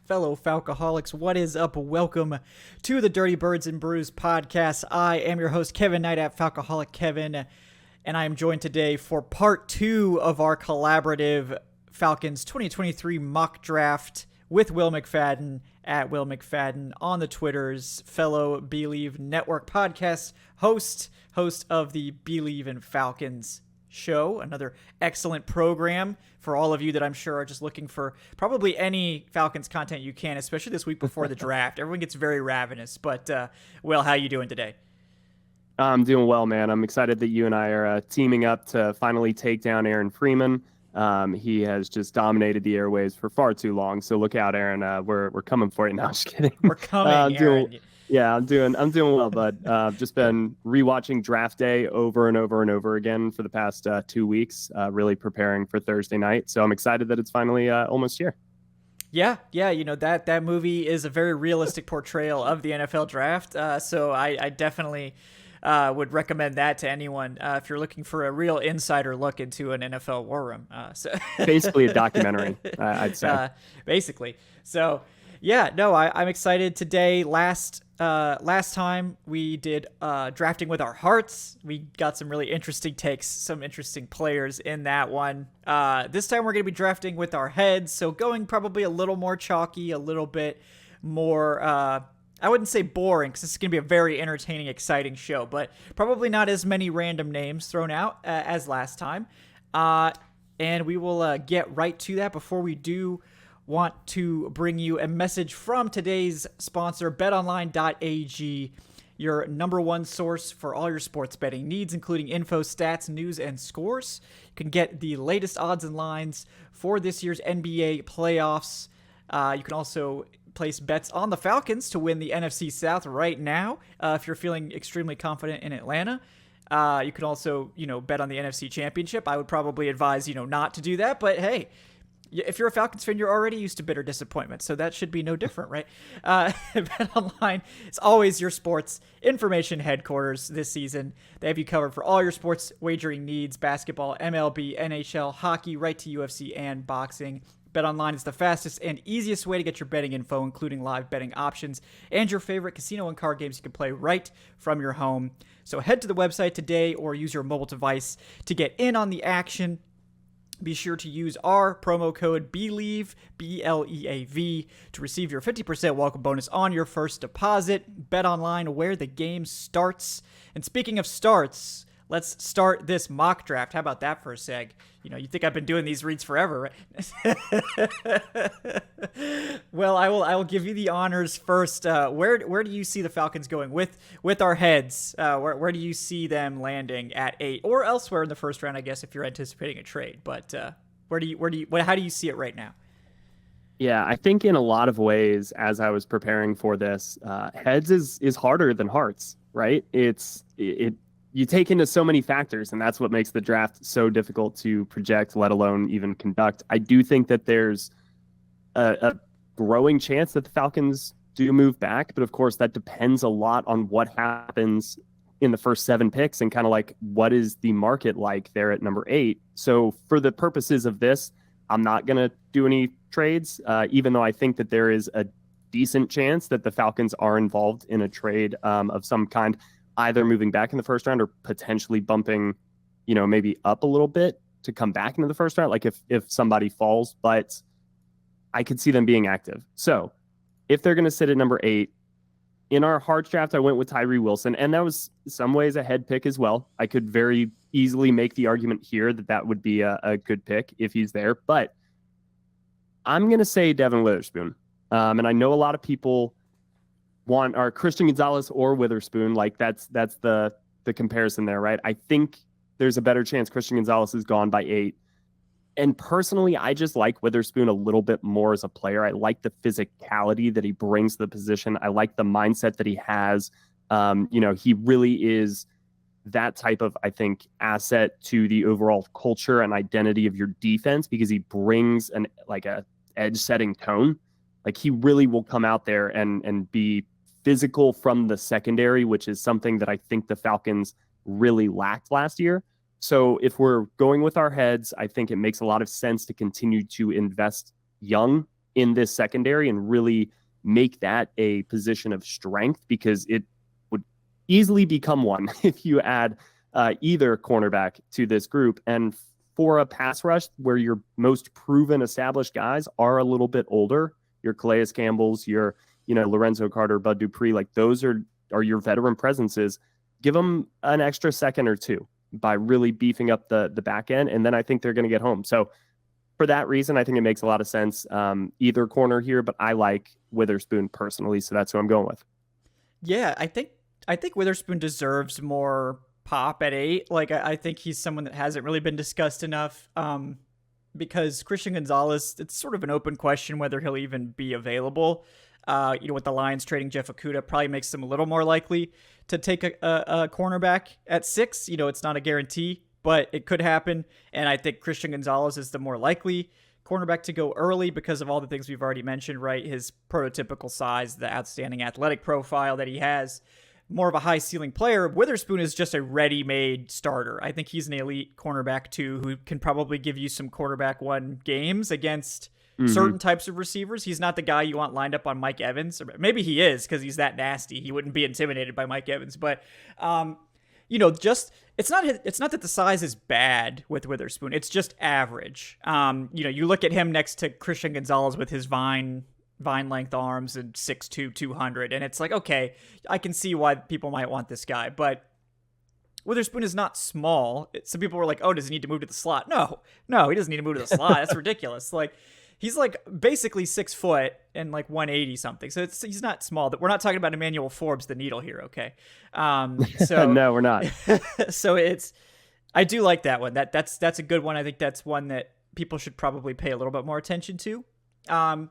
fellow Falcoholics. What is up? Welcome to the Dirty Birds and Brews podcast. I am your host, Kevin Knight at Falcoholic Kevin, and I am joined today for part 2 of our collaborative Falcons 2023 mock draft with Will McFadden at Will McFadden on the Twitters, fellow Bleav Network podcast host of the Bleav in Falcons show, another excellent program for all of you that I'm sure are just looking for probably any Falcons content you can, especially this week before the draft. Everyone gets very ravenous, but Will, how you doing today? I'm doing well, man. I'm excited that you and I are teaming up to finally take down Aaron Freeman. He has just dominated the airwaves for far too long. So look out, Aaron. We're coming for you. No, I'm just kidding. We're coming, Aaron. I'm doing well, bud. Just been rewatching Draft Day over and over and over again for the past 2 weeks, really preparing for Thursday night. So I'm excited that it's finally almost here. Yeah, you know, that movie is a very realistic portrayal of the NFL draft. So I definitely would recommend that to anyone if you're looking for a real insider look into an NFL war room. Basically a documentary, I'd say. Basically. So yeah, no, I'm excited today. Last time we did drafting with our hearts. We got some really interesting takes, some interesting players in that one. This time we're going to be drafting with our heads, so going probably a little more chalky, a little bit more, I wouldn't say boring, because this is going to be a very entertaining, exciting show, but probably not as many random names thrown out as last time. And we will get right to that. Before we do, want to bring you a message from today's sponsor, betonline.ag, your number one source for all your sports betting needs, including info, stats, news, and scores. You can get the latest odds and lines for this year's NBA playoffs. You can also place bets on the Falcons to win the NFC South right now if you're feeling extremely confident in Atlanta. You can also, bet on the NFC Championship. I would probably advise, not to do that, but hey, if you're a Falcons fan, you're already used to bitter disappointment, so that should be no different, right? BetOnline is always your sports information headquarters this season. They have you covered for all your sports wagering needs: basketball, MLB, NHL, hockey, right to UFC and boxing. BetOnline is the fastest and easiest way to get your betting info, including live betting options and your favorite casino and card games you can play right from your home. So head to the website today or use your mobile device to get in on the action. Be sure to use our promo code BLEAV, BLEAV, to receive your 50% welcome bonus on your first deposit. BetOnline, where the game starts. And speaking of starts, let's start this mock draft. How about that for a seg? You think I've been doing these reads forever, right? Well, I will give you the honors first. Where do you see the Falcons going with our heads? Where do you see them landing at 8 or elsewhere in the first round? I guess if you're anticipating a trade, but how do you see it right now? Yeah, I think in a lot of ways, as I was preparing for this, heads is harder than hearts, right? You take into so many factors, and that's what makes the draft so difficult to project, let alone even conduct. I do think that there's a growing chance that the Falcons do move back, but of course that depends a lot on what happens in the first 7 picks and kind of like what is the market like there at number 8. So for the purposes of this, I'm not going to do any trades, even though I think that there is a decent chance that the Falcons are involved in a trade of some kind, either moving back in the first round or potentially bumping, maybe up a little bit to come back into the first round, like if somebody falls, but I could see them being active. So if they're going to sit at number 8, in our hearts draft, I went with Tyree Wilson, and that was in some ways a head pick as well. I could very easily make the argument here that would be a good pick if he's there, but I'm going to say Devin Witherspoon. And I know a lot of people want our Christian Gonzalez or Witherspoon. Like that's the comparison there, right? I think there's a better chance Christian Gonzalez is gone by 8. And personally, I just like Witherspoon a little bit more as a player. I like the physicality that he brings to the position. I like the mindset that he has. He really is that type of, I think, asset to the overall culture and identity of your defense, because he brings a edge setting tone. Like he really will come out there and be physical from the secondary, which is something that I think the Falcons really lacked last year. So if we're going with our heads, I think it makes a lot of sense to continue to invest young in this secondary and really make that a position of strength, because it would easily become one if you add either cornerback to this group. And for a pass rush where your most proven established guys are a little bit older, your Calais Campbells, your, Lorenzo Carter, Bud Dupree, like those are your veteran presences. Give them an extra second or two by really beefing up the back end, and then I think they're going to get home. So for that reason, I think it makes a lot of sense, either corner here, but I like Witherspoon personally, so that's who I'm going with. Yeah, I think Witherspoon deserves more pop at 8. Like, I think he's someone that hasn't really been discussed enough, because Christian Gonzalez, it's sort of an open question whether he'll even be available. With the Lions trading Jeff Okudah, probably makes them a little more likely to take a cornerback at 6. It's not a guarantee, but it could happen. And I think Christian Gonzalez is the more likely cornerback to go early because of all the things we've already mentioned, right? His prototypical size, the outstanding athletic profile that he has, more of a high ceiling player. Witherspoon is just a ready-made starter. I think he's an elite cornerback too, who can probably give you some quarterback 1 games against certain types of receivers. He's not the guy you want lined up on Mike Evans. Or maybe he is because he's that nasty. He wouldn't be intimidated by Mike Evans. But, it's not that the size is bad with Witherspoon. It's just average. You look at him next to Christian Gonzalez with his vine length arms and 6'2", 200, and it's like, okay, I can see why people might want this guy. But Witherspoon is not small. Some people were like, oh, does he need to move to the slot? No, he doesn't need to move to the slot. That's ridiculous. Like, he's like basically 6 foot and like 180 something. So he's not small. We're not talking about Emmanuel Forbes, the needle here. Okay. So no, we're not. So I do like that one. That's a good one. I think that's one that people should probably pay a little bit more attention to. And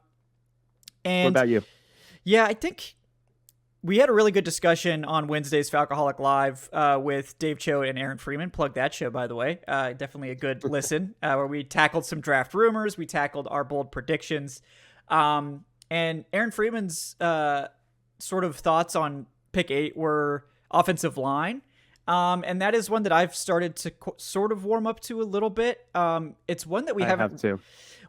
what about you? Yeah, I think we had a really good discussion on Wednesday's Falcoholic Live with Dave Cho and Aaron Freeman. Plug that show, by the way. Definitely a good listen, where we tackled some draft rumors. We tackled our bold predictions. And Aaron Freeman's sort of thoughts on pick 8 were offensive line. And that is one that I've started to sort of warm up to a little bit. It's one that we haven't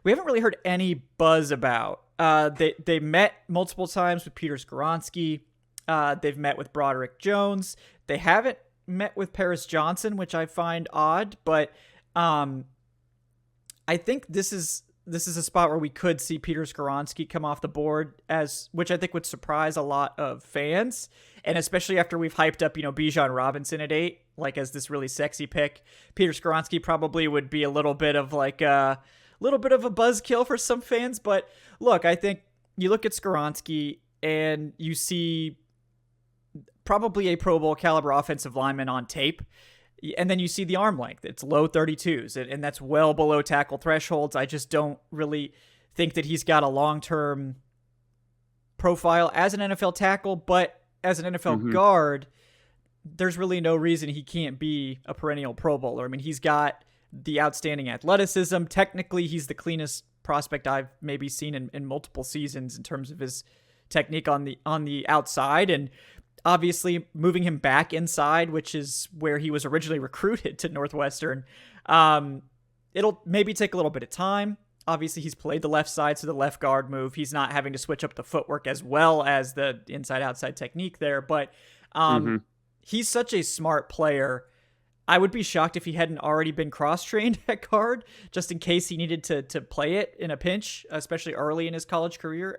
really heard any buzz about. They met multiple times with Peter Skoronski. They've met with Broderick Jones. They haven't met with Paris Johnson, which I find odd, but I think this is a spot where we could see Peter Skoronski come off the board, which I think would surprise a lot of fans, and especially after we've hyped up, Bijan Robinson at 8, like as this really sexy pick. Peter Skoronski probably would be a little bit of a buzzkill for some fans, but look, I think you look at Skoronski and you see probably a Pro Bowl caliber offensive lineman on tape. And then you see the arm length. It's low 32s, and that's well below tackle thresholds. I just don't really think that he's got a long-term profile as an NFL tackle, but as an NFL guard, there's really no reason he can't be a perennial Pro Bowler. I mean, he's got the outstanding athleticism. Technically, he's the cleanest prospect I've maybe seen in multiple seasons in terms of his technique on the outside, and obviously moving him back inside, which is where he was originally recruited to Northwestern. It'll maybe take a little bit of time. Obviously, he's played the left side, so the left guard move, he's not having to switch up the footwork as well as the inside-outside technique there. But he's such a smart player. I would be shocked if he hadn't already been cross-trained at guard, just in case he needed to play it in a pinch, especially early in his college career.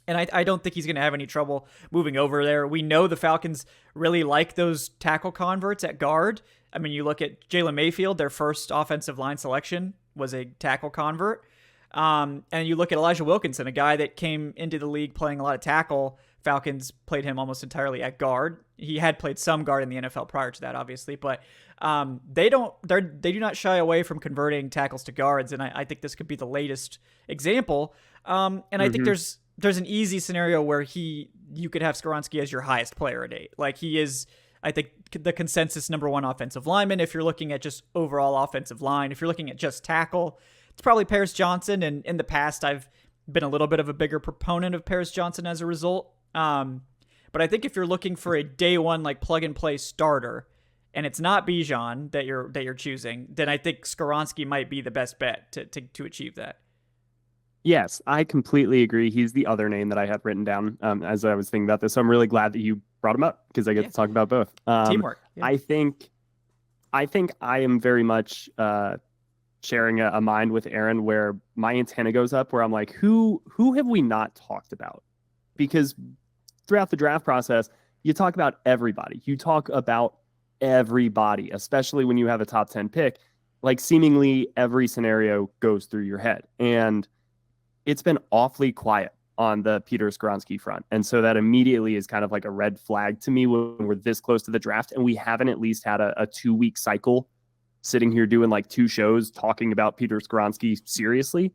And I don't think he's going to have any trouble moving over there. We know the Falcons really like those tackle converts at guard. I mean, you look at Jalen Mayfield, their first offensive line selection was a tackle convert. And you look at Elijah Wilkinson, a guy that came into the league playing a lot of tackle. Falcons played him almost entirely at guard. He had played some guard in the NFL prior to that, obviously, but they do not shy away from converting tackles to guards. And I think this could be the latest example. And I think there's an easy scenario where you could have Skoronski as your highest player at 8. Like, he is, I think, the consensus number 1 offensive lineman. If you're looking at just overall offensive line, if you're looking at just tackle, it's probably Paris Johnson. And in the past, I've been a little bit of a bigger proponent of Paris Johnson as a result. But I think if you're looking for a day one, like plug and play starter, and it's not Bijan that you're choosing, then I think Skoronski might be the best bet to achieve that. Yes, I completely agree. He's the other name that I had written down as I was thinking about this. So I'm really glad that you brought him up because I get Yeah, to talk about both. teamwork. Yeah. I think I think I am very much sharing a mind with Aaron where my antenna goes up, where I'm like, who have we not talked about? Because throughout the draft process, you talk about everybody. You talk about everybody, especially when you have a top 10 pick. Like seemingly every scenario goes through your head. And it's been awfully quiet on the Peter Skronsky front. And so that immediately is kind of like a red flag to me when we're this close to the draft and we haven't at least had a 2 week cycle sitting here doing like 2 shows talking about Peter Skronsky seriously.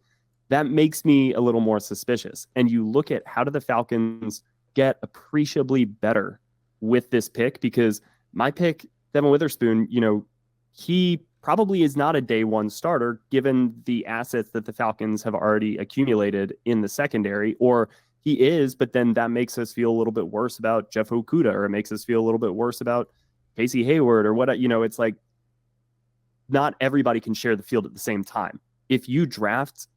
That makes me a little more suspicious. And you look at how do the Falcons get appreciably better with this pick? Because my pick, Devin Witherspoon, he probably is not a day one starter given the assets that the Falcons have already accumulated in the secondary, or he is, but then that makes us feel a little bit worse about Jeff Okudah, or it makes us feel a little bit worse about Casey Hayward, or what, it's like not everybody can share the field at the same time. If you draft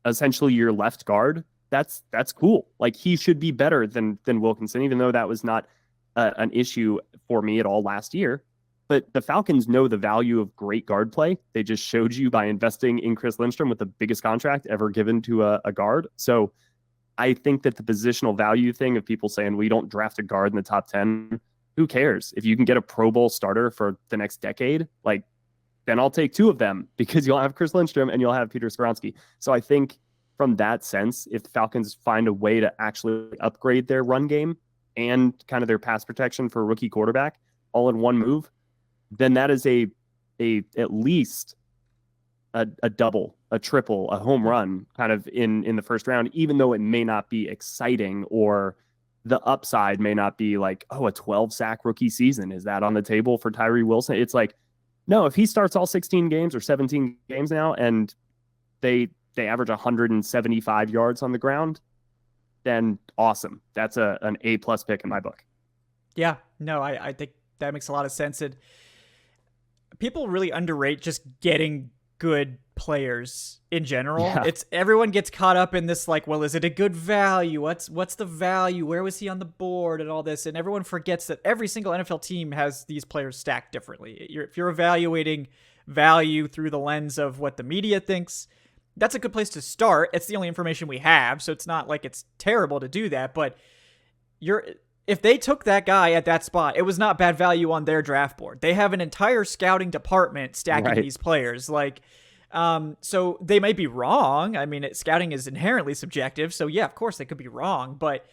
essentially your left guard, that's cool. Like he should be better than Wilkinson, even though that was not an issue for me at all last year. But the Falcons know the value of great guard play. They just showed you by investing in Chris Lindstrom with the biggest contract ever given to a guard. So I think that the positional value thing of people saying we don't draft a guard in the top 10, who cares? If you can get a Pro Bowl starter for the next decade, like then I'll take 2 of them because you'll have Chris Lindstrom and you'll have Peter Skronsky. So I think from that sense, if the Falcons find a way to actually upgrade their run game and kind of their pass protection for a rookie quarterback all in one move, then that is a at least a double, a triple, a home run kind of in the first round, even though it may not be exciting or the upside may not be like, oh, a 12 sack rookie season. Is that on the table for Tyree Wilson? It's like, no, if he starts all 16 games or 17 games now and they average 175 yards on the ground, then awesome. That's an A+ pick in my book. Yeah, no, I think that makes a lot of sense. And people really underrate just getting good players in general. Yeah. It's everyone gets caught up in this like, well, is it a good value? What's the value? Where was he on the board and all this? And everyone forgets that every single NFL team has these players stacked differently. If you're evaluating value through the lens of what the media thinks, that's a good place to start. It's the only information we have, so it's not like it's terrible to do that, but if they took that guy at that spot, it was not bad value on their draft board. They have an entire scouting department stacking these players. Like, so they might be wrong. I mean, scouting is inherently subjective. So yeah, of course they could be wrong, but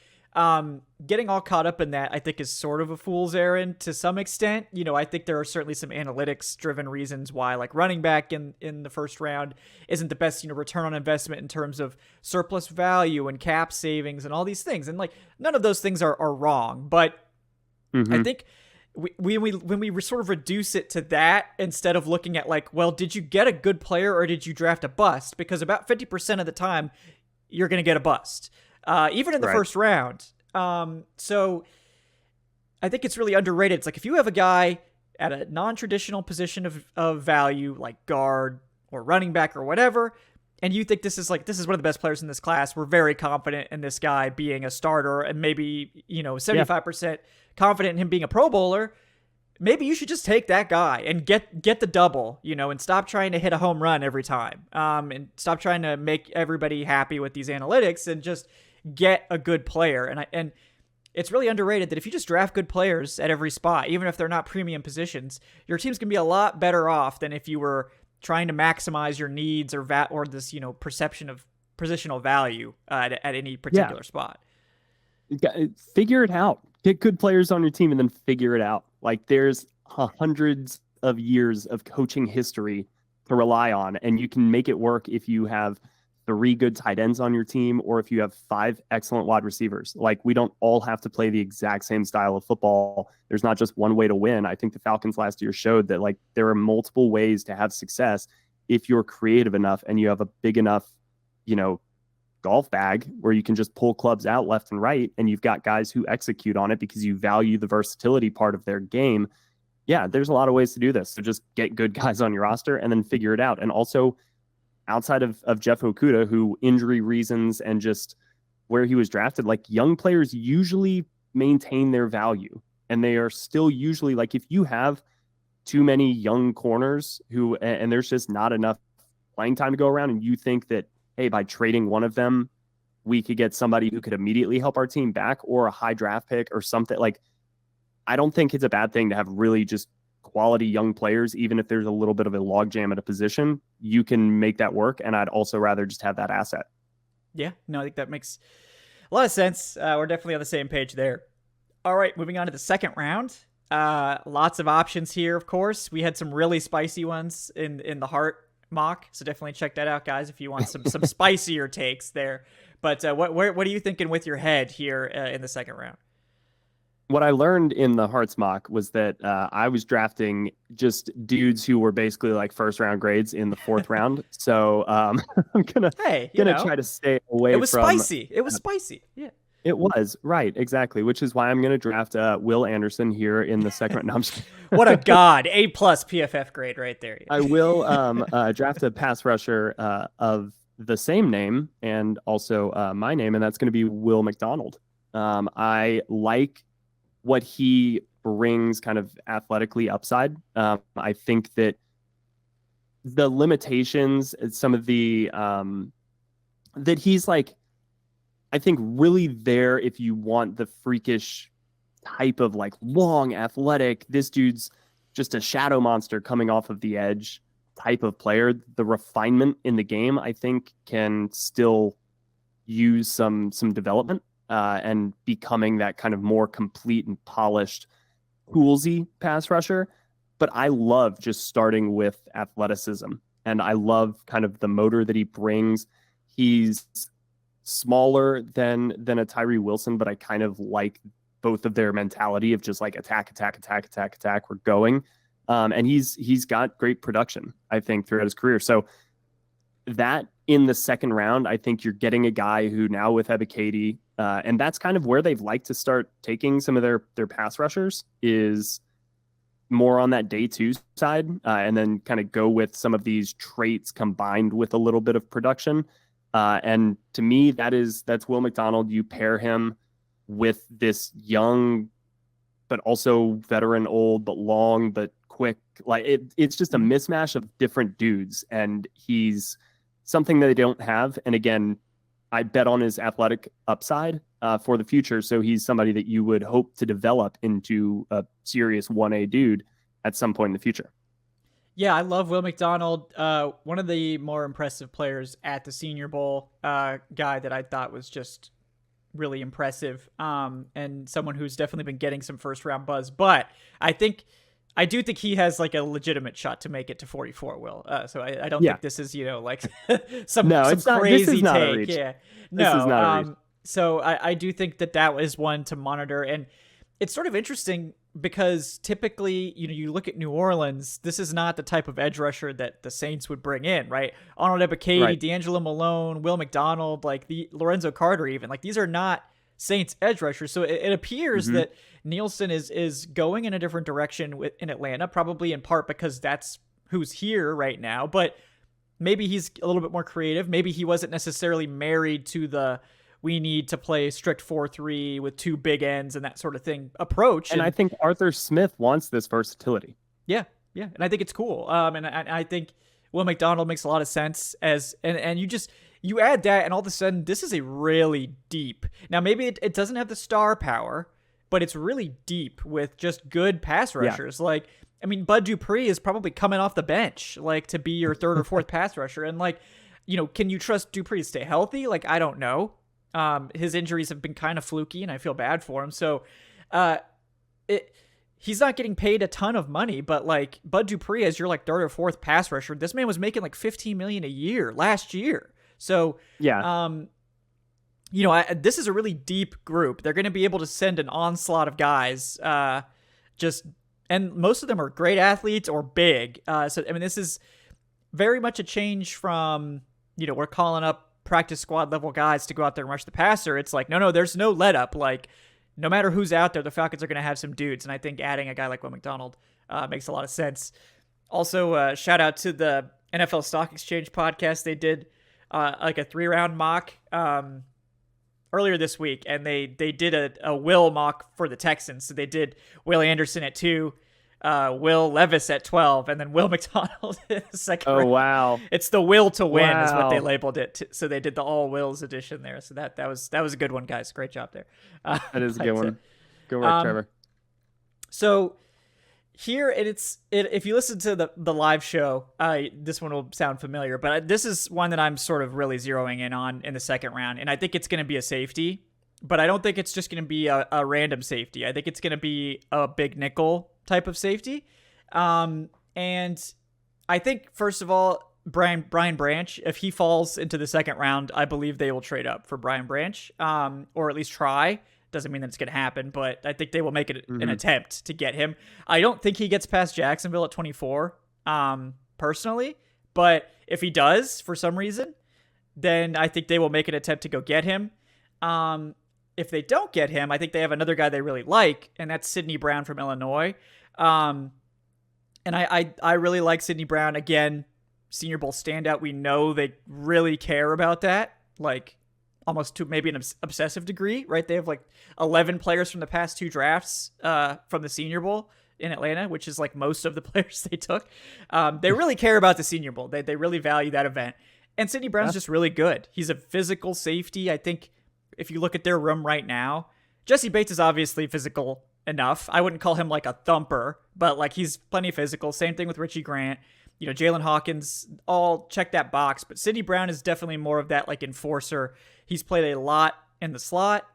getting all caught up in that, I think, is sort of a fool's errand to some extent. I think there are certainly some analytics driven reasons why like running back in the first round isn't the best, return on investment in terms of surplus value and cap savings and all these things. And like, none of those things are wrong, but I think when we sort of reduce it to that, instead of looking at like, well, did you get a good player or did you draft a bust? Because about 50% of the time you're going to get a bust. Even in the first round. So I think it's really underrated. It's like if you have a guy at a non-traditional position of value, like guard or running back or whatever, and you think this is one of the best players in this class, we're very confident in this guy being a starter and maybe, 75% confident in him being a Pro Bowler, maybe you should just take that guy and get the double, and stop trying to hit a home run every time. And stop trying to make everybody happy with these analytics and just get a good player. And it's really underrated that if you just draft good players at every spot, even if they're not premium positions, your team's going to be a lot better off than if you were trying to maximize your needs or this, perception of positional value at any particular spot. Figure it out. Get good players on your team and then figure it out. Like there's hundreds of years of coaching history to rely on, and you can make it work if you have 3 good tight ends on your team, or if you have 5 excellent wide receivers. Like we don't all have to play the exact same style of football. There's not just one way to win. I think the Falcons last year showed that like there are multiple ways to have success if you're creative enough and you have a big enough, golf bag where you can just pull clubs out left and right, and you've got guys who execute on it because you value the versatility part of their game. Yeah, there's a lot of ways to do this. So just get good guys on your roster and then figure it out. And also outside of Jeff Okuda, who injury reasons and just where he was drafted, like young players usually maintain their value. And they are still usually like, if you have too many young corners and there's just not enough playing time to go around, and you think that, hey, by trading one of them, we could get somebody who could immediately help our team back, or a high draft pick or something. Like, I don't think it's a bad thing to have really just quality young players, even if there's a little bit of a logjam at a position. You can make that work, and I'd also rather just have that asset. Yeah, no, I think that makes a lot of sense. We're definitely on the same page there. All right, moving on to the second round. Lots of options here, of course. We had some really spicy ones in the Heart mock, so definitely check that out, guys, if you want some spicier takes there. But what are you thinking with your head here in the second round? What I learned in the Hearts mock was that I was drafting just dudes who were basically like first round grades in the fourth round. So I'm gonna try to stay away. It was spicy. It was spicy. Yeah. It was, right, exactly, which is why I'm going to draft Will Anderson here in the second round. No, I'm just what a god. A+ PFF grade right there. I will draft a pass rusher of the same name and also my name, and that's going to be Will McDonald. I like what he brings kind of athletically upside. I think that the limitations, some of the that he's like, I think really there if you want the freakish type of like long athletic, this dude's just a shadow monster coming off of the edge type of player. The refinement in the game, I think, can still use some development and becoming that kind of more complete and polished toolsy pass rusher. But I love just starting with athleticism, and I love kind of the motor that he brings. He's smaller than a Tyree Wilson, but I kind of like both of their mentality of just like attack, we're going. And he's got great production, I think, throughout his career. So that in the second round, I think you're getting a guy who now with Ebiketie, and that's kind of where they've liked to start taking some of their pass rushers, is more on that day two side, and then kind of go with some of these traits combined with a little bit of production. And to me, that's Will McDonald. You pair him with this young, but also veteran, old, but long, but quick. Like it's just a mismatch of different dudes, and he's something that they don't have. And again, I bet on his athletic upside for the future. So he's somebody that you would hope to develop into a serious 1A dude at some point in the future. Yeah, I love Will McDonald. One of the more impressive players at the Senior Bowl, guy that I thought was just really impressive, and someone who's definitely been getting some first round buzz. But I do think he has like a legitimate shot to make it to 44. Will, so I don't think this is like some crazy take. Yeah, no, this is not a reach. So I do think that is one to monitor, and it's sort of interesting because typically, you look at New Orleans, this is not the type of edge rusher that the Saints would bring in, right? Arnold Ebiketie, right. D'Angelo Malone, Will McDonald, like the Lorenzo Carter, even like these are not Saints edge rushers. So it appears that Nielsen is going in a different direction in Atlanta, probably in part because that's who's here right now. But maybe he's a little bit more creative. Maybe he wasn't necessarily married to the we need to play strict 4-3 with two big ends and that sort of thing approach. And I think Arthur Smith wants this versatility. Yeah. And I think it's cool. And I think Will McDonald makes a lot of sense and you add that and all of a sudden this is a really deep. Now maybe it doesn't have the star power, but it's really deep with just good pass rushers. Yeah. Like, I mean, Bud Dupree is probably coming off the bench, like to be your third or fourth pass rusher. And like, can you trust Dupree to stay healthy? Like, I don't know. His injuries have been kind of fluky, and I feel bad for him. So, he's not getting paid a ton of money, but like Bud Dupree as your like third or fourth pass rusher, this man was making like $15 million a year last year. So, this is a really deep group. They're going to be able to send an onslaught of guys, and most of them are great athletes or big. So, I mean, this is very much a change from, we're calling up practice squad level guys to go out there and rush the passer. It's like, no, there's no let up. Like, no matter who's out there, the Falcons are going to have some dudes. And I think adding a guy like Will McDonald makes a lot of sense. Also, shout out to the NFL Stock Exchange podcast, they did like a 3-round mock earlier this week, and they did a Will mock for the Texans. So they did Will Anderson at 2, Will Levis at 12, and then Will McDonald in the second round. Wow. It's the will to win is what they Wow. labeled it. So they did the all Wills edition there. So that was a good one, guys. Great job there. That is a good but, one. Good work, Trevor. So here if you listen to the live show, this one will sound familiar, but this is one that I'm sort of really zeroing in on in the second round, and I think it's going to be a safety, but I don't think it's just going to be a random safety. I think it's going to be a big nickel type of safety, and I think first of all, Brian Branch, if he falls into the second round, I Bleav they will trade up for Brian Branch, or at least try. Doesn't mean that it's going to happen, but I think they will make it an attempt to get him. I don't think he gets past Jacksonville at 24, personally, but if he does for some reason, then I think they will make an attempt to go get him. If they don't get him, I think they have another guy they really like, and that's Sidney Brown from Illinois. And I really like Sidney Brown. Again, Senior Bowl standout. We know they really care about that, like almost to maybe an obsessive degree, right? They have like 11 players from the past 2 drafts from the Senior Bowl in Atlanta, which is like most of the players they took. They really care about the Senior Bowl. They really value that event. And Sidney Brown's just really good. He's a physical safety. I think if you look at their room right now, Jesse Bates is obviously physical enough. I wouldn't call him like a thumper, but like he's plenty physical. Same thing with Richie Grant. You know, Jalen Hawkins, all check that box. But Sidney Brown is definitely more of that like enforcer. He's played a lot in the slot.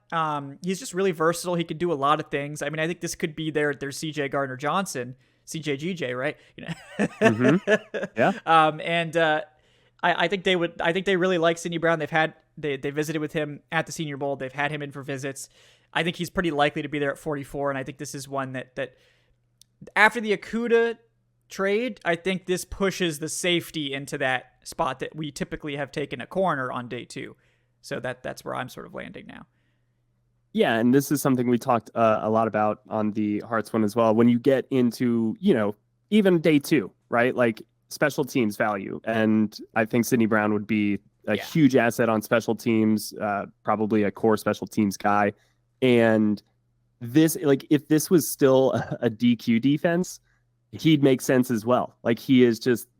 He's just really versatile. He can do a lot of things. I mean, I think this could be their CJ Gardner-Johnson, CJGJ, right? You know? Yeah. I think they would. I think they really like Sidney Brown. They visited with him at the Senior Bowl. They've had him in for visits. I think he's pretty likely to be there at 44, and I think this is one that after the Okudah trade, I think this pushes the safety into that spot that we typically have taken a corner on day 2. So that's where I'm sort of landing now. Yeah, and this is something we talked a lot about on the Hearts one as well. When you get into, even day 2, right? Like special teams value. And I think Sidney Brown would be a huge asset on special teams, probably a core special teams guy. And this, like, if this was still a DQ defense, he'd make sense as well. Like he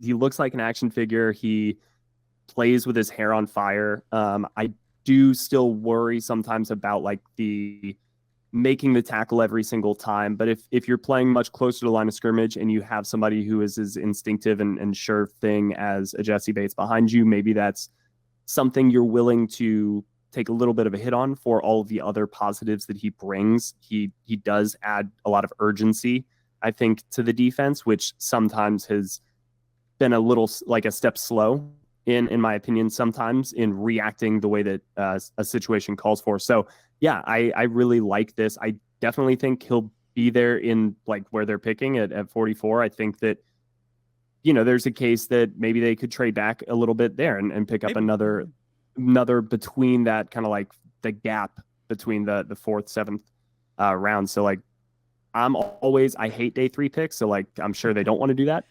looks like an action figure. He plays with his hair on fire. I do still worry sometimes about like the making the tackle every single time. But if you're playing much closer to the line of scrimmage and you have somebody who is as instinctive and sure thing as a Jesse Bates behind you, maybe that's something you're willing to take a little bit of a hit on for all of the other positives that he brings. He does add a lot of urgency, I think, to the defense, which sometimes has been a little like a step slow in my opinion, sometimes in reacting the way that a situation calls for. So yeah, I really like this. I definitely think he'll be there in like where they're picking at 44. I think that, there's a case that maybe they could trade back a little bit there and pick up another between that kind of like the gap between the 4th, 7th round. So like, I hate day 3 picks. So like, I'm sure they don't want to do that.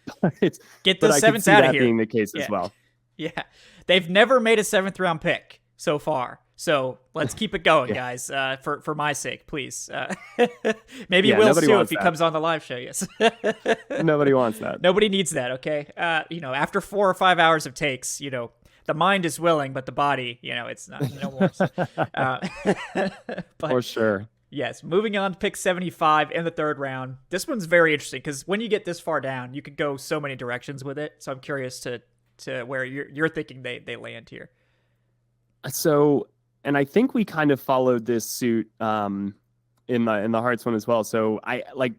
Get the 7th out of here. Being the case as well. Yeah. They've never made a 7th round pick so far. So let's keep it going, guys, for my sake, please. Maybe Will too if he comes on the live show, yes. Nobody wants that. Nobody needs that, okay? After 4 or 5 hours of takes, the mind is willing, but the body, it's not, no more. But, for sure. Yes, moving on to pick 75 in the 3rd round. This one's very interesting because when you get this far down, you could go so many directions with it. So I'm curious to where you're thinking they land here. So, and I think we kind of followed this suit in the Hearts one as well. So I like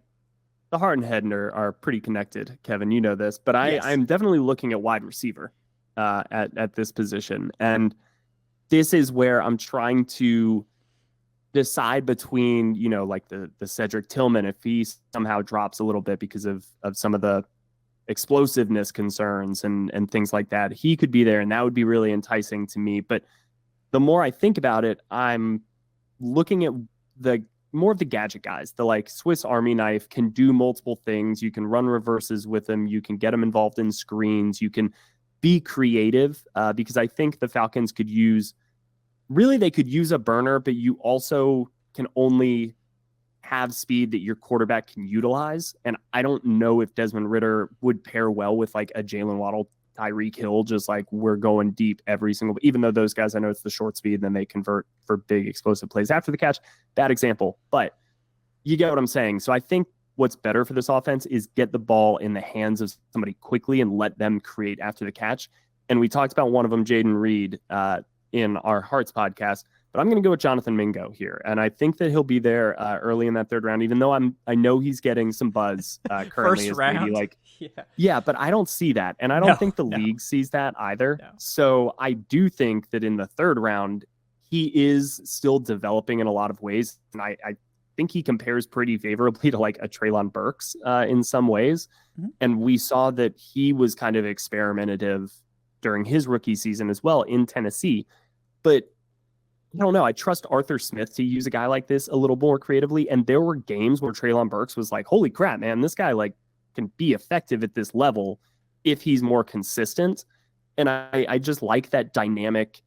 the Heart and Head are pretty connected, Kevin. You know this, but I'm definitely looking at wide receiver at this position, and this is where I'm trying to decide between like the Cedric Tillman, if he somehow drops a little bit because of some of the explosiveness concerns and things like that. He could be there, and that would be really enticing to me. But the more I think about it, I'm looking at the more of the gadget guys, the like Swiss Army knife, can do multiple things. You can run reverses with them. You can get them involved in screens. You can be creative because I think the Falcons could use a burner, but you also can only have speed that your quarterback can utilize. And I don't know if Desmond Ridder would pair well with like a Jalen Waddle, Tyreek Hill, just like we're going deep every single, even though those guys, I know it's the short speed, and then they convert for big explosive plays after the catch. Bad example, but you get what I'm saying. So I think what's better for this offense is get the ball in the hands of somebody quickly and let them create after the catch. And we talked about one of them, Jaden Reed, in our Hearts podcast, but I'm going to go with Jonathan Mingo here. And I think that he'll be there early in that third round, even though I know he's getting some buzz currently. First round? Maybe like, yeah, but I don't see that. And I don't think the league sees that either. No. So I do think that in the third round, he is still developing in a lot of ways. And I think he compares pretty favorably to like a Treylon Burks in some ways. Mm-hmm. And we saw that he was kind of experimentative during his rookie season as well in Tennessee. But I don't know. I trust Arthur Smith to use a guy like this a little more creatively. And there were games where Treylon Burks was like, holy crap, man, this guy like can be effective at this level if he's more consistent. And I just like that dynamic,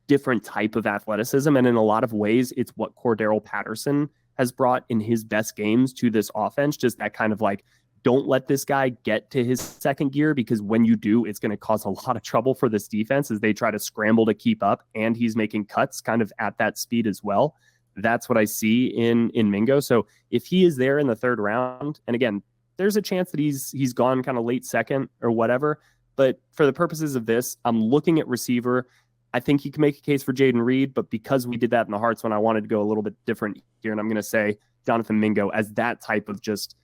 different type of athleticism. And in a lot of ways, it's what Cordero Patterson has brought in his best games to this offense. Just that kind of like, don't let this guy get to his second gear, because when you do, it's going to cause a lot of trouble for this defense as they try to scramble to keep up. And he's making cuts kind of at that speed as well. That's what I see in Mingo. So if he is there in the third round, and again, there's a chance that he's gone kind of late second or whatever. But for the purposes of this, I'm looking at receiver. I think he can make a case for Jaden Reed, but because we did that in the Hearts when I wanted to go a little bit different here, and I'm going to say Jonathan Mingo as that type of just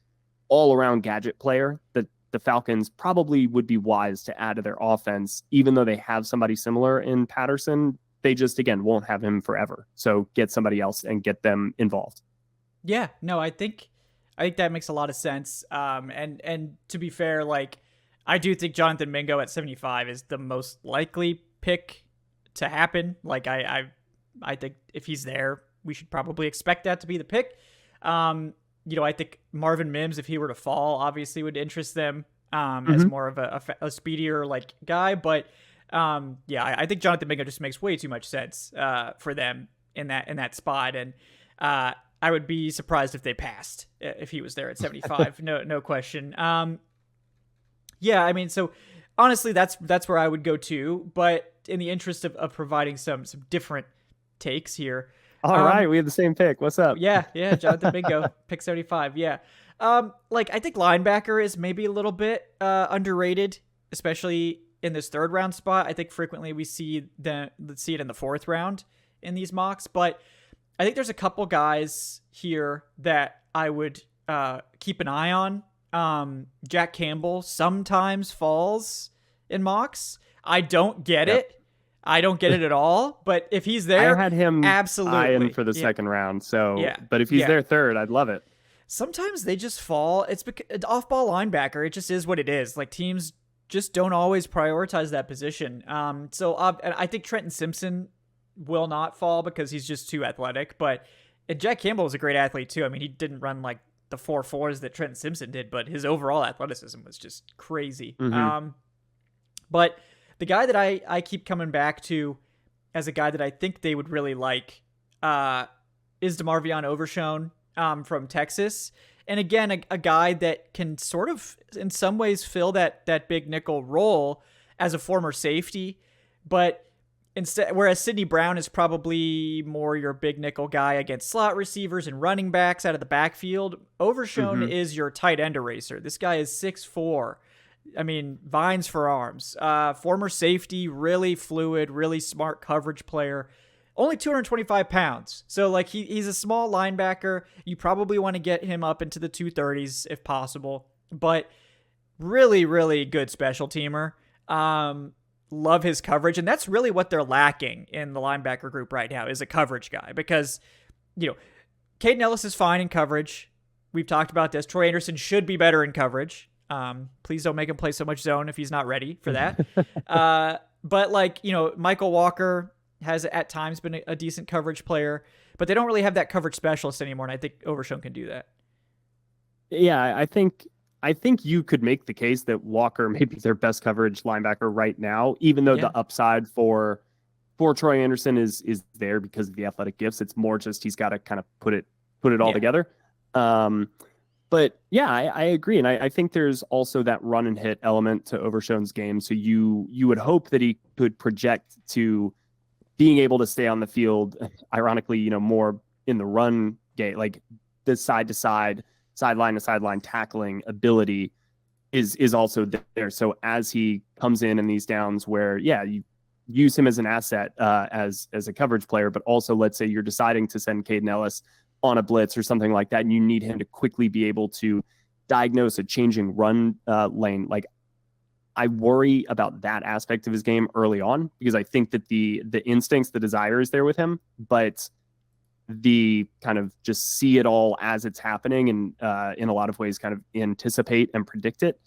all-around gadget player that the Falcons probably would be wise to add to their offense, even though they have somebody similar in Patterson. They just, again, won't have him forever. So get somebody else and get them involved. Yeah, no, I think that makes a lot of sense. And to be fair, like, I do think Jonathan Mingo at 75 is the most likely pick to happen. Like, I think if he's there, we should probably expect that to be the pick. I think Marvin Mims, if he were to fall, obviously would interest them as more of a speedier like guy. But I think Jonathan Mingo just makes way too much sense for them in that spot. And I would be surprised if they passed if he was there at 75. No question. So honestly, that's where I would go to. But in the interest of providing some different takes here. All right, we have the same pick. What's up? Yeah, Jonathan Mingo, pick 75. Yeah. I think linebacker is maybe a little bit underrated, especially in this third round spot. I think frequently we see it in the fourth round in these mocks, but I think there's a couple guys here that I would keep an eye on. Jack Campbell sometimes falls in mocks. I don't get it. I don't get it at all, but if he's there, I had him absolutely for the second round. So, but if he's there third, I'd love it. Sometimes they just fall. It's because off-ball linebacker. It just is what it is. Like, teams just don't always prioritize that position. So I think Trenton Simpson will not fall because he's just too athletic. But Jack Campbell is a great athlete too. I mean, he didn't run like the 4.4s that Trenton Simpson did, but his overall athleticism was just crazy. But the guy that I keep coming back to as a guy that I think they would really like is DeMarvion Overshown from Texas. And again, a guy that can sort of, in some ways, fill that big nickel role as a former safety. But whereas Sidney Brown is probably more your big nickel guy against slot receivers and running backs out of the backfield, Overshown is your tight end eraser. This guy is 6'4". I mean, vines for arms. Former safety, really fluid, really smart coverage player. Only 225 pounds. So, like, he's a small linebacker. You probably want to get him up into the 230s if possible. But really, really good special teamer. Love his coverage. And that's really what they're lacking in the linebacker group right now, is a coverage guy. Because, Caden Ellis is fine in coverage. We've talked about this. Troy Anderson should be better in coverage. Please don't make him play so much zone if he's not ready for that. But Michael Walker has at times been a decent coverage player, but they don't really have that coverage specialist anymore. And I think Overshown can do that. Yeah, I think I think you could make the case that Walker may be their best coverage linebacker right now, even though Yeah. the upside for Troy Anderson is there because of the athletic gifts. It's more just he's got to kind of put it all Yeah. together. But yeah, I agree, and I think there's also that run and hit element to Overshown's game. So you would hope that he could project to being able to stay on the field. Ironically, more in the run game, like the side to side, sideline to sideline tackling ability is also there. So as he comes in these downs where, yeah, you use him as an asset as a coverage player, but also let's say you're deciding to send Caden Ellis on a blitz or something like that, and you need him to quickly be able to diagnose a changing run lane. Like, I worry about that aspect of his game early on because I think that the instincts, the desire is there with him, but the kind of just see it all as it's happening and in a lot of ways kind of anticipate and predict it.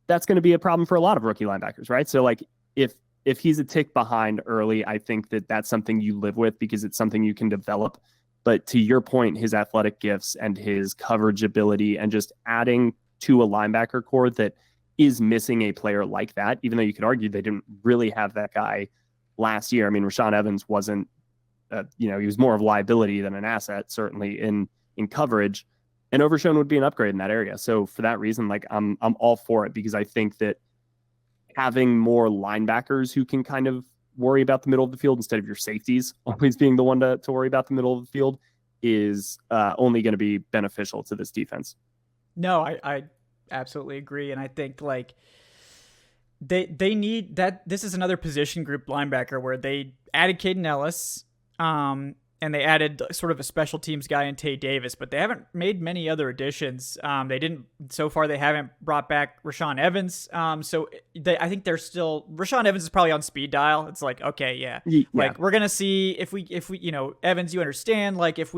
That's going to be a problem for a lot of rookie linebackers, right? So like if he's a tick behind early, I think that that's something you live with because it's something you can develop. But to your point, his athletic gifts and his coverage ability and just adding to a linebacker core that is missing a player like that, even though you could argue they didn't really have that guy last year. I mean, Rashaan Evans wasn't, he was more of a liability than an asset, certainly in coverage. And Overshown would be an upgrade in that area. So for that reason, like I'm all for it because I think that having more linebackers who can kind of worry about the middle of the field instead of your safeties always being the one to worry about the middle of the field is only going to be beneficial to this defense. No, I absolutely agree. And I think like they need that. This is another position group linebacker where they added Caden Ellis, and they added sort of a special teams guy in Tay Davis, but they haven't made many other additions. They didn't so far. They haven't brought back Rashaan Evans. So I think they're still Rashaan Evans is probably on speed dial. It's like, okay, yeah. Like we're gonna see if we Evans, you understand, like if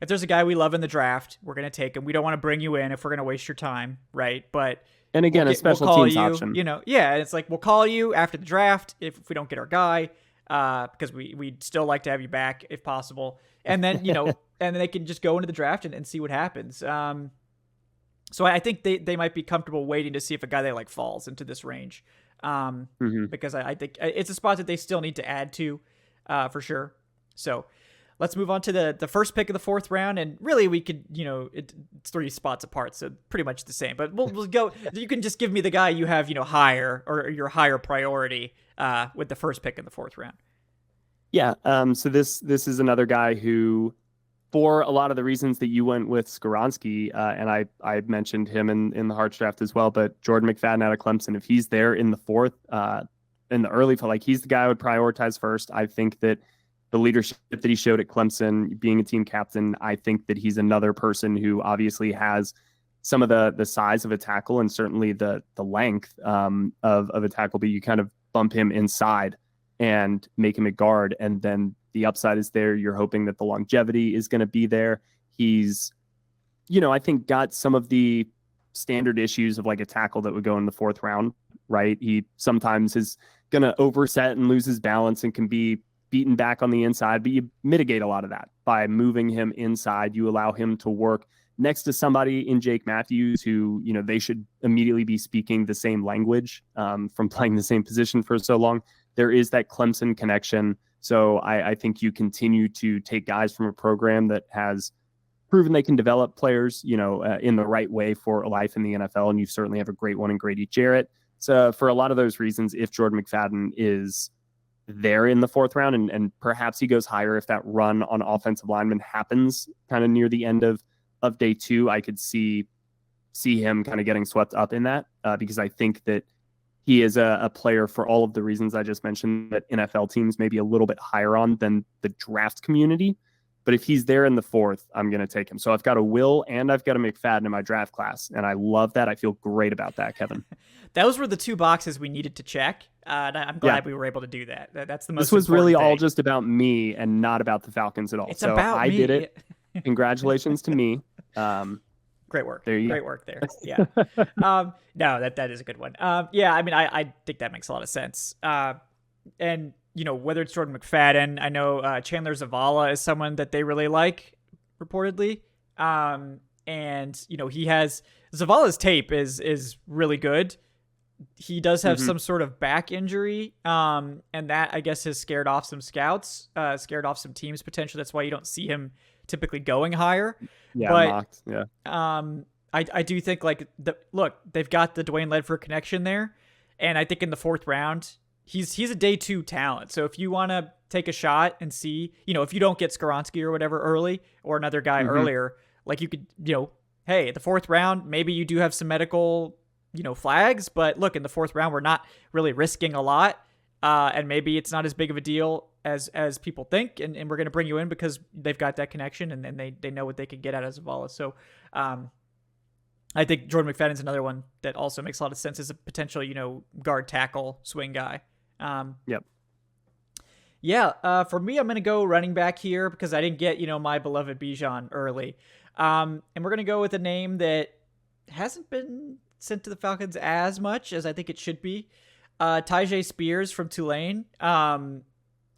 there's a guy we love in the draft, we're gonna take him. We don't want to bring you in if we're gonna waste your time, right? But and again, a special teams option. Yeah, it's like we'll call you after the draft if we don't get our guy. Because we'd still like to have you back if possible. And then, and then they can just go into the draft and see what happens. So I think they might be comfortable waiting to see if a guy they like falls into this range. Because I think it's a spot that they still need to add to, for sure. So let's move on to the first pick of the fourth round. And really we could, it's 3 spots apart. So pretty much the same, but we'll go, you can just give me the guy you have, higher or your higher priority, with the first pick in the fourth round. Yeah. So this is another guy who, for a lot of the reasons that you went with Skoronski, and I mentioned him in the Hearts draft as well, but Jordan McFadden out of Clemson, if he's there in the fourth, in the early, like he's the guy I would prioritize first. I think that the leadership that he showed at Clemson, being a team captain, I think that he's another person who obviously has some of the size of a tackle and certainly the length of a tackle, but you kind of bump him inside and make him a guard. And then the upside is there. You're hoping that the longevity is going to be there. He's, I think got some of the standard issues of like a tackle that would go in the fourth round, right? He sometimes is going to overset and lose his balance and can be beaten back on the inside, but you mitigate a lot of that by moving him inside. You allow him to work next to somebody in Jake Matthews who, they should immediately be speaking the same language from playing the same position for so long. There is that Clemson connection. So I think you continue to take guys from a program that has proven they can develop players, in the right way for a life in the NFL. And you certainly have a great one in Grady Jarrett. So for a lot of those reasons, if Jordan McFadden is there in the fourth round and perhaps he goes higher if that run on offensive lineman happens kind of near the end of day 2, I could see him kind of getting swept up in that because I think that he is a player for all of the reasons I just mentioned that NFL teams may be a little bit higher on than the draft community. But if he's there in the fourth, I'm going to take him. So I've got a Will and I've got a McFadden in my draft class. And I love that. I feel great about that, Kevin. Those were the 2 boxes we needed to check. And I'm glad we were able to do that. That's the most. This was really thing. all just about me and not about the Falcons at all. It's so about I me. did it. Congratulations to me. Great work. Great work there. Yeah. No, that is a good one. Yeah, I mean, I think that makes a lot of sense. And, whether it's Jordan McFadden, I know Chandler Zavala is someone that they really like, reportedly. And, he has Zavala's tape is really good. He does have Mm-hmm. some sort of back injury, and that I guess has scared off some scouts, scared off some teams potentially. That's why you don't see him typically going higher. Yeah, But mocked. Yeah. I do think like they've got the Dwayne Ledford connection there, and I think in the fourth round he's a day two talent. So if you want to take a shot and see, if you don't get Skoronski or whatever early or another guy Mm-hmm. earlier, like you could, hey, the fourth round maybe you do have some medical flags, but look, in the fourth round we're not really risking a lot, and maybe it's not as big of a deal as people think, and we're going to bring you in because they've got that connection and then they know what they can get out of Zavala. So I think Jordan McFadden's another one that also makes a lot of sense as a potential, guard tackle swing guy. Yep. Yeah, for me, I'm going to go running back here because I didn't get, my beloved Bijan early. And we're going to go with a name that hasn't been sent to the Falcons as much as I think it should be. Tyjae Spears from Tulane. I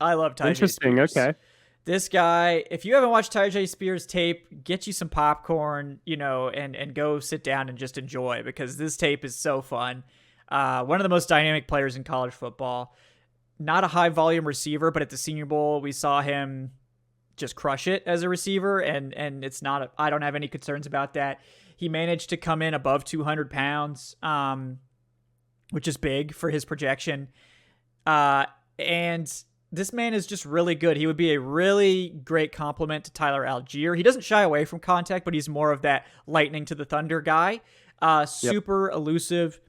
love Tyjae Interesting. Spears. Okay. This guy, if you haven't watched Tyjae Spears tape, get you some popcorn, and go sit down and just enjoy, because this tape is so fun. One of the most dynamic players in college football. Not a high volume receiver, but at the Senior Bowl, we saw him just crush it as a receiver, and it's not. I don't have any concerns about that. He managed to come in above 200 pounds, which is big for his projection. And this man is just really good. He would be a really great complement to Tyler Algier. He doesn't shy away from contact, but he's more of that lightning to the thunder guy. Super elusive.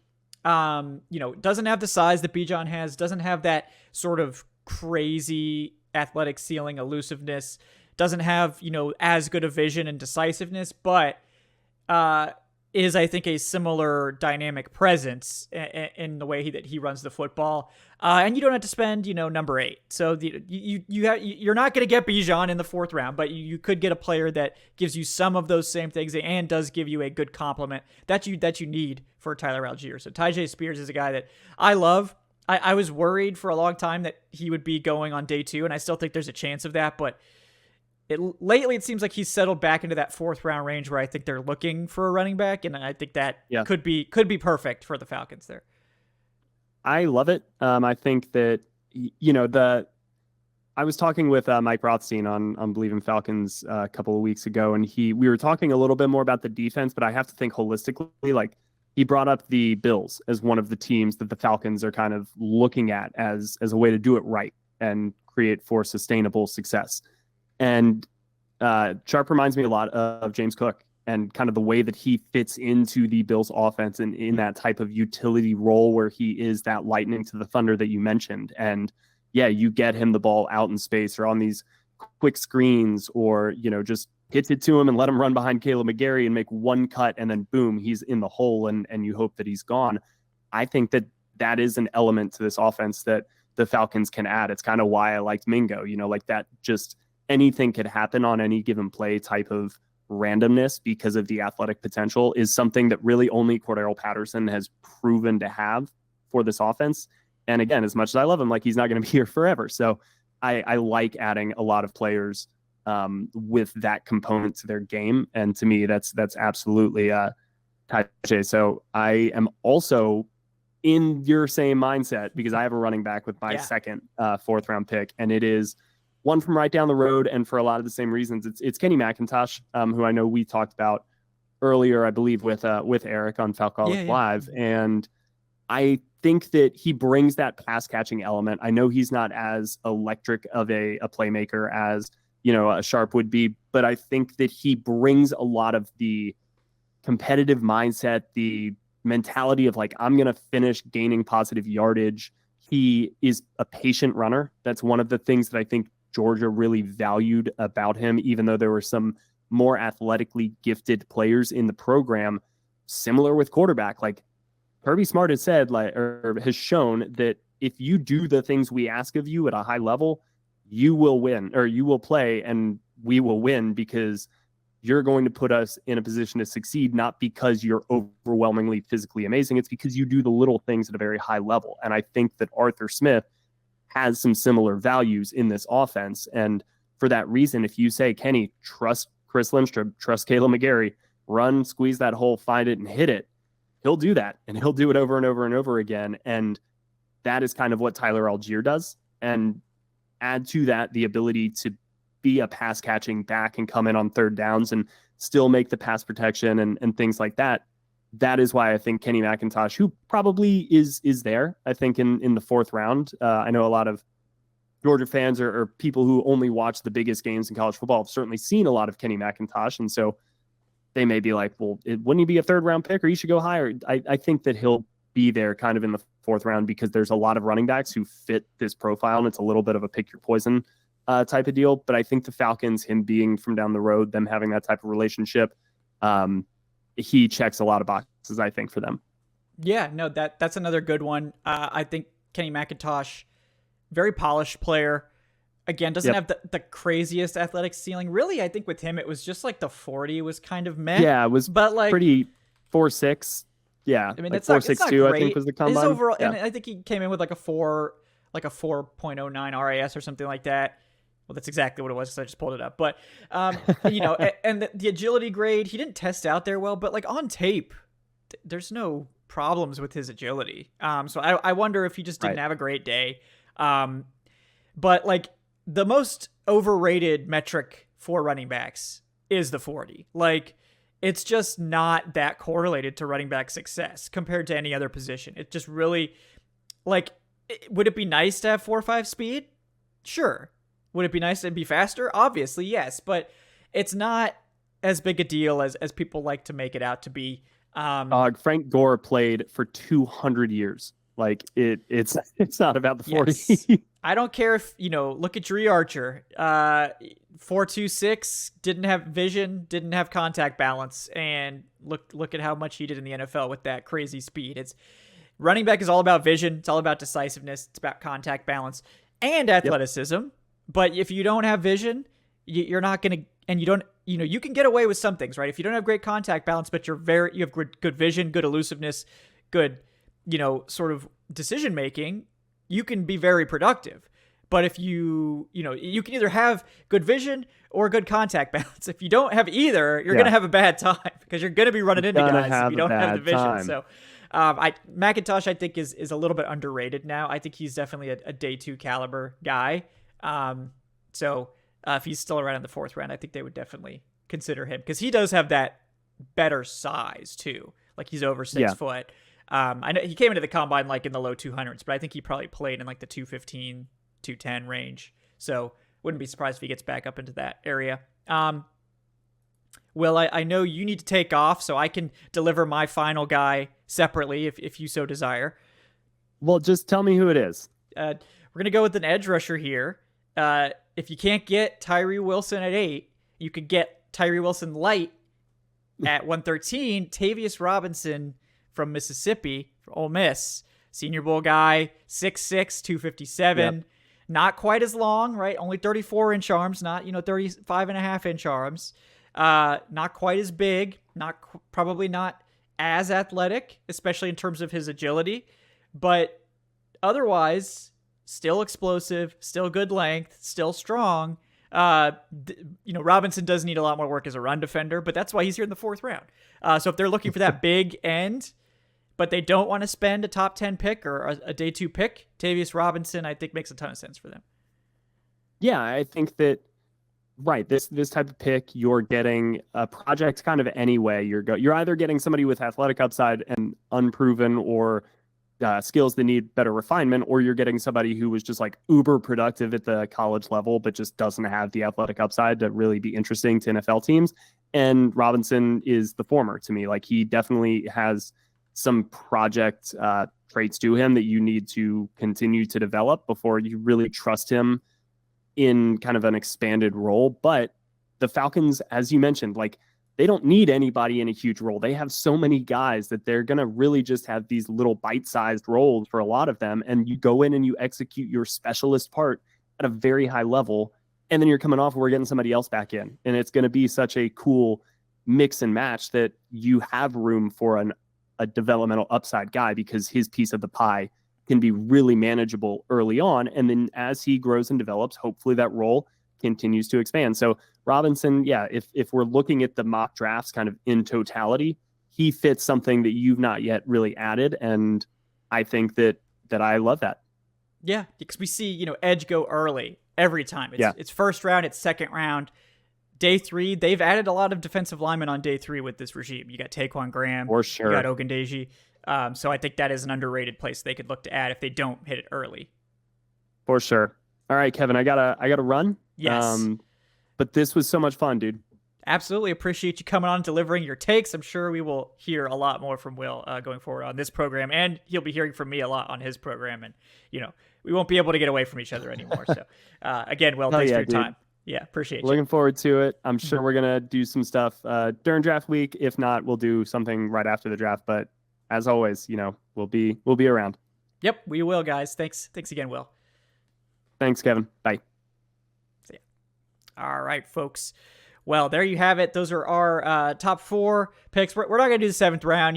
Doesn't have the size that Bijan has, doesn't have that sort of crazy athletic ceiling elusiveness, doesn't have, as good a vision and decisiveness, but is, I think, a similar dynamic presence in the way that he runs the football. And you don't have to spend, number 8. So you're not going to get Bijan in the fourth round, but you could get a player that gives you some of those same things and does give you a good complement that you need for Tyler Algier. So Tyjae Spears is a guy that I love. I was worried for a long time that he would be going on day 2, and I still think there's a chance of that, but lately it seems like he's settled back into that fourth round range where I think they're looking for a running back, and I think that could be perfect for the Falcons there. I love it. I think that I was talking with Mike Rothstein on Bleav in Falcons a couple of weeks ago, and we were talking a little bit more about the defense, but I have to think holistically. Like, he brought up the Bills as one of the teams that the Falcons are kind of looking at as a way to do it right and create for sustainable success. And Sharp reminds me a lot of James Cook and kind of the way that he fits into the Bills offense and in that type of utility role where he is that lightning to the thunder that you mentioned. And yeah, you get him the ball out in space or on these quick screens, or, just hits it to him and let him run behind Caleb McGarry and make one cut, and then boom, he's in the hole, and you hope that he's gone. I think that is an element to this offense that the Falcons can add. It's kind of why I liked Mingo, like that, just anything could happen on any given play type of randomness because of the athletic potential is something that really only Cordero Patterson has proven to have for this offense. And again, as much as I love him, like, he's not going to be here forever. So I like adding a lot of players with that component to their game. And to me, that's absolutely Tyjae. So I am also in your same mindset because I have a running back with my second fourth round pick, and it is one from right down the road. And for a lot of the same reasons, it's Kenny McIntosh, who I know we talked about earlier, I Bleav with Eric on Falcons Live. And I think that he brings that pass catching element. I know he's not as electric of a playmaker as, a Sharp would be, but I think that he brings a lot of the competitive mindset, the mentality of like, I'm going to finish gaining positive yardage. He is a patient runner. That's one of the things that I think Georgia really valued about him, even though there were some more athletically gifted players in the program. Similar with quarterback, like Kirby Smart has said, or has shown that if you do the things we ask of you at a high level, you will win, or you will play, and we will win because you're going to put us in a position to succeed, not because you're overwhelmingly physically amazing. It's because you do the little things at a very high level. And I think that Arthur Smith has some similar values in this offense. And for that reason, if you say, Kenny, trust Chris Lindstrom, trust Caleb McGarry, run, squeeze that hole, find it, and hit it, he'll do that. And he'll do it over and over and over again. And that is kind of what Tyler Algier does. And add to that the ability to be a pass catching back and come in on third downs and still make the pass protection and things like that. That is why I think Kenny McIntosh, who probably is there, I think in the fourth round. I know a lot of Georgia fans or people who only watch the biggest games in college football have certainly seen a lot of Kenny McIntosh. And so they may be like, well, wouldn't he be a third round pick or you should go higher? I think that he'll be there kind of in the fourth round because there's a lot of running backs who fit this profile and it's a little bit of a pick your poison type of deal. But I think the Falcons, him being from down the road, them having that type of relationship, he checks a lot of boxes, I think, for them. Yeah, no, that's another good one. I think Kenny McIntosh, very polished player. Again, doesn't have the craziest athletic ceiling. Really, I think with him, it was just like the 40 was kind of meh. Yeah, it was but like pretty 4.6. Yeah, I mean, like it's not 4.62, great. I think was the combine. His overall, and I think he came in with like a 4.09 RAS or something like that. Well, that's exactly what it was because I just pulled it up. But, and the agility grade, he didn't test out there well, but like on tape, there's no problems with his agility. So I wonder if he just didn't have a great day. But like the most overrated metric for running backs is the 40. Like it's just not that correlated to running back success compared to any other position. It just really like, would it be nice to have 4.5 speed? Sure. Would it be nice to be faster? Obviously, yes, but it's not as big a deal as people like to make it out to be. Frank Gore played for 200 years. Like it's not about the 40. Yes. I don't care if, look at Dree Archer. 4.26, didn't have vision, didn't have contact balance, and look at how much he did in the NFL with that crazy speed. It's running back is all about vision, it's all about decisiveness, it's about contact balance and athleticism. Yep. But if you don't have vision, you're not going to, and you don't, you can get away with some things, right? If you don't have great contact balance, but you have good vision, good elusiveness, good, sort of decision making, you can be very productive. But if you can either have good vision or good contact balance. If you don't have either, you're going to have a bad time because you're going to be running into guys if you don't have the vision. Time. So McIntosh, I think, is a little bit underrated now. I think he's definitely a day 2 caliber guy. So if he's still around in the fourth round, I think they would definitely consider him because he does have that better size too. Like he's over 6 foot. I know he came into the combine like in the low 200s, but I think he probably played in like the 215, 210 range. So wouldn't be surprised if he gets back up into that area. Will, I know you need to take off, so I can deliver my final guy separately if you so desire. Well, just tell me who it is. We're going to go with an edge rusher here. If you can't get Tyree Wilson at 8, you could get Tyree Wilson light at 113. Tavius Robinson from Mississippi, from Ole Miss, Senior Bowl guy, 6'6", 257. Yep. Not quite as long, right? Only 34-inch arms, not 35.5-inch arms. Not quite as big, probably not as athletic, especially in terms of his agility, but otherwise still explosive, still good length, still strong. Robinson does need a lot more work as a run defender, but that's why he's here in the fourth round. So if they're looking for that big end, but they don't want to spend a top 10 pick or a day 2 pick, Tavius Robinson, I think, makes a ton of sense for them. Yeah, I think that, right, this type of pick, you're getting a project kind of anyway. You're either getting somebody with athletic upside and unproven or skills that need better refinement, or you're getting somebody who was just like uber productive at the college level, but just doesn't have the athletic upside to really be interesting to NFL teams. And Robinson is the former to me. Like he definitely has some project traits to him that you need to continue to develop before you really trust him in kind of an expanded role. But the Falcons, as you mentioned, like they don't need anybody in a huge role. They have so many guys that they're going to really just have these little bite-sized roles for a lot of them. And you go in and you execute your specialist part at a very high level. And then you're coming off, we're getting somebody else back in. And it's going to be such a cool mix and match that you have room for a developmental upside guy because his piece of the pie can be really manageable early on. And then as he grows and develops, hopefully that role continues to expand. So Robinson, yeah, if we're looking at the mock drafts kind of in totality, he fits something that you've not yet really added. And I think that I love that. Yeah, because we see, edge go early every time. It's first round, it's second round. Day 3, they've added a lot of defensive linemen on day 3 with this regime. You got Taquan Graham, for sure. You got Ogundeji. So I think that is an underrated place they could look to add if they don't hit it early. For sure. All right, Kevin, I gotta run. Yes. But this was so much fun, dude. Absolutely appreciate you coming on and delivering your takes. I'm sure we will hear a lot more from Will going forward on this program, and he'll be hearing from me a lot on his program. And we won't be able to get away from each other anymore. So again, Will, thanks for your time. Yeah, appreciate you. Looking forward to it. I'm sure we're gonna do some stuff during draft week. If not, we'll do something right after the draft. But as always, we'll be around. Yep, we will, guys. Thanks again, Will. Thanks, Kevin. Bye. See ya. All right, folks. Well, there you have it. Those are our top 4 picks. We're not going to do the 7th round.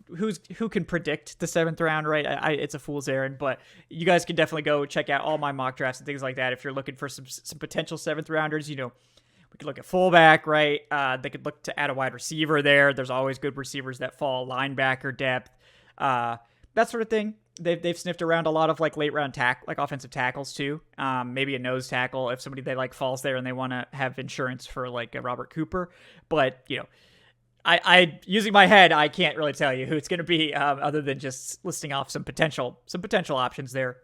Who can predict the 7th round, right? It's a fool's errand, but you guys can definitely go check out all my mock drafts and things like that. If you're looking for some potential 7th rounders, we could look at fullback, right? They could look to add a wide receiver there. There's always good receivers that fall, linebacker depth, that sort of thing. They've sniffed around a lot of late round offensive tackles too. Maybe a nose tackle if somebody they falls there and they want to have insurance for a Robert Cooper. But I using my head, I can't really tell you who it's going to be other than just listing off some potential options there.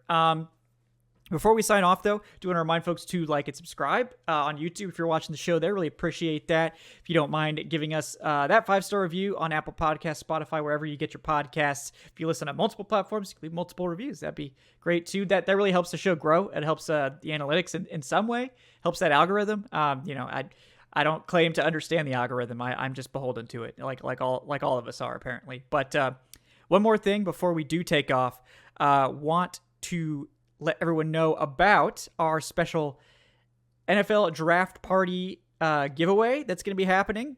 Before we sign off, though, do want to remind folks to like and subscribe on YouTube if you're watching the show there. Really appreciate that. If you don't mind giving us that 5-star review on Apple Podcasts, Spotify, wherever you get your podcasts. If you listen on multiple platforms, you can leave multiple reviews. That'd be great, too. That really helps the show grow. It helps the analytics in some way, helps that algorithm. I don't claim to understand the algorithm. I'm just beholden to it, like all of us are, apparently. But one more thing before we do take off. Want to let everyone know about our special NFL draft party giveaway that's going to be happening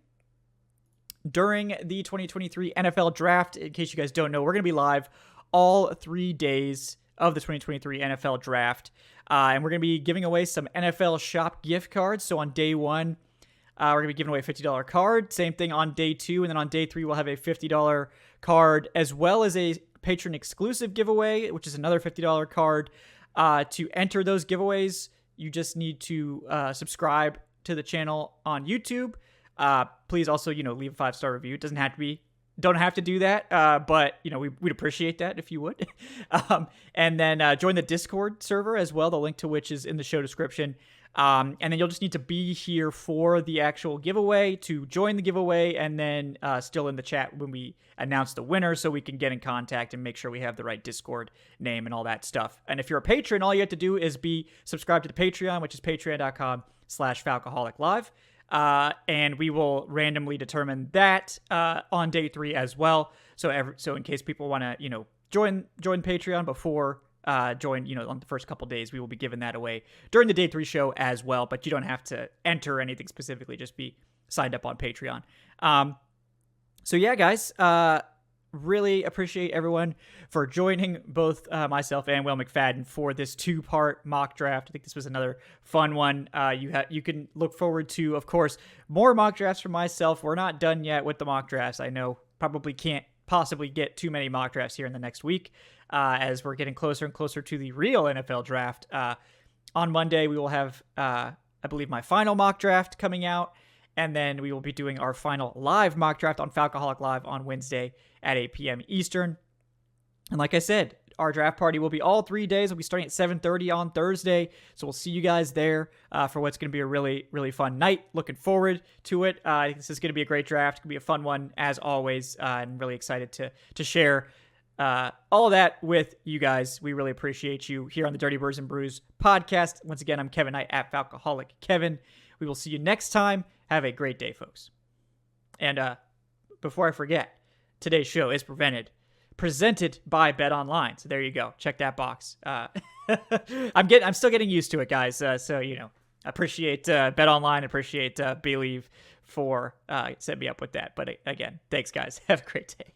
during the 2023 NFL draft. In case you guys don't know, we're going to be live all 3 days of the 2023 NFL draft. And we're going to be giving away some NFL shop gift cards. So on day 1, we're going to be giving away a $50 card. Same thing on day 2. And then on day 3, we'll have a $50 card as well as a patron exclusive giveaway, which is another $50 card. To enter those giveaways, you just need to subscribe to the channel on YouTube. Please also, leave a 5-star review. It don't have to do that, but we'd appreciate that if you would. And then join the Discord server as well, the link to which is in the show description. And then you'll just need to be here for the actual giveaway to join the giveaway, and then still in the chat when we announce the winner so we can get in contact and make sure we have the right Discord name and all that stuff. And if you're a patron, all you have to do is be subscribed to the Patreon, which is patreon.com/Falcoholic Live. And we will randomly determine that on day 3 as well. So in case people want to, join Patreon before join, on the first couple days, we will be giving that away during the day 3 show as well. But you don't have to enter anything specifically; just be signed up on Patreon. So yeah, guys, really appreciate everyone for joining both myself and Will McFadden for this 2-part mock draft. I think this was another fun one. You can look forward to, of course, more mock drafts from myself. We're not done yet with the mock drafts. I know probably can't possibly get too many mock drafts here in the next week as we're getting closer and closer to the real NFL draft. On Monday, we will have, I believe, my final mock draft coming out. And then we will be doing our final live mock draft on Falcoholic Live on Wednesday at 8 p.m. Eastern. And like I said, our draft party will be all 3 days. We'll be starting at 7:30 on Thursday. So we'll see you guys there for what's going to be a really, really fun night. Looking forward to it. I think this is going to be a great draft. It's going to be a fun one, as always. I'm really excited to share all of that with you guys. We really appreciate you here on the Dirty Birds and Brews podcast. Once again, I'm Kevin Knight at Falcoholic Kevin. We will see you next time. Have a great day, folks. And before I forget, today's show is presented by Bet Online. So there you go. Check that box. I'm still getting used to it, guys. So appreciate Bet Online. Appreciate Bleav for setting me up with that. But again, thanks, guys. Have a great day.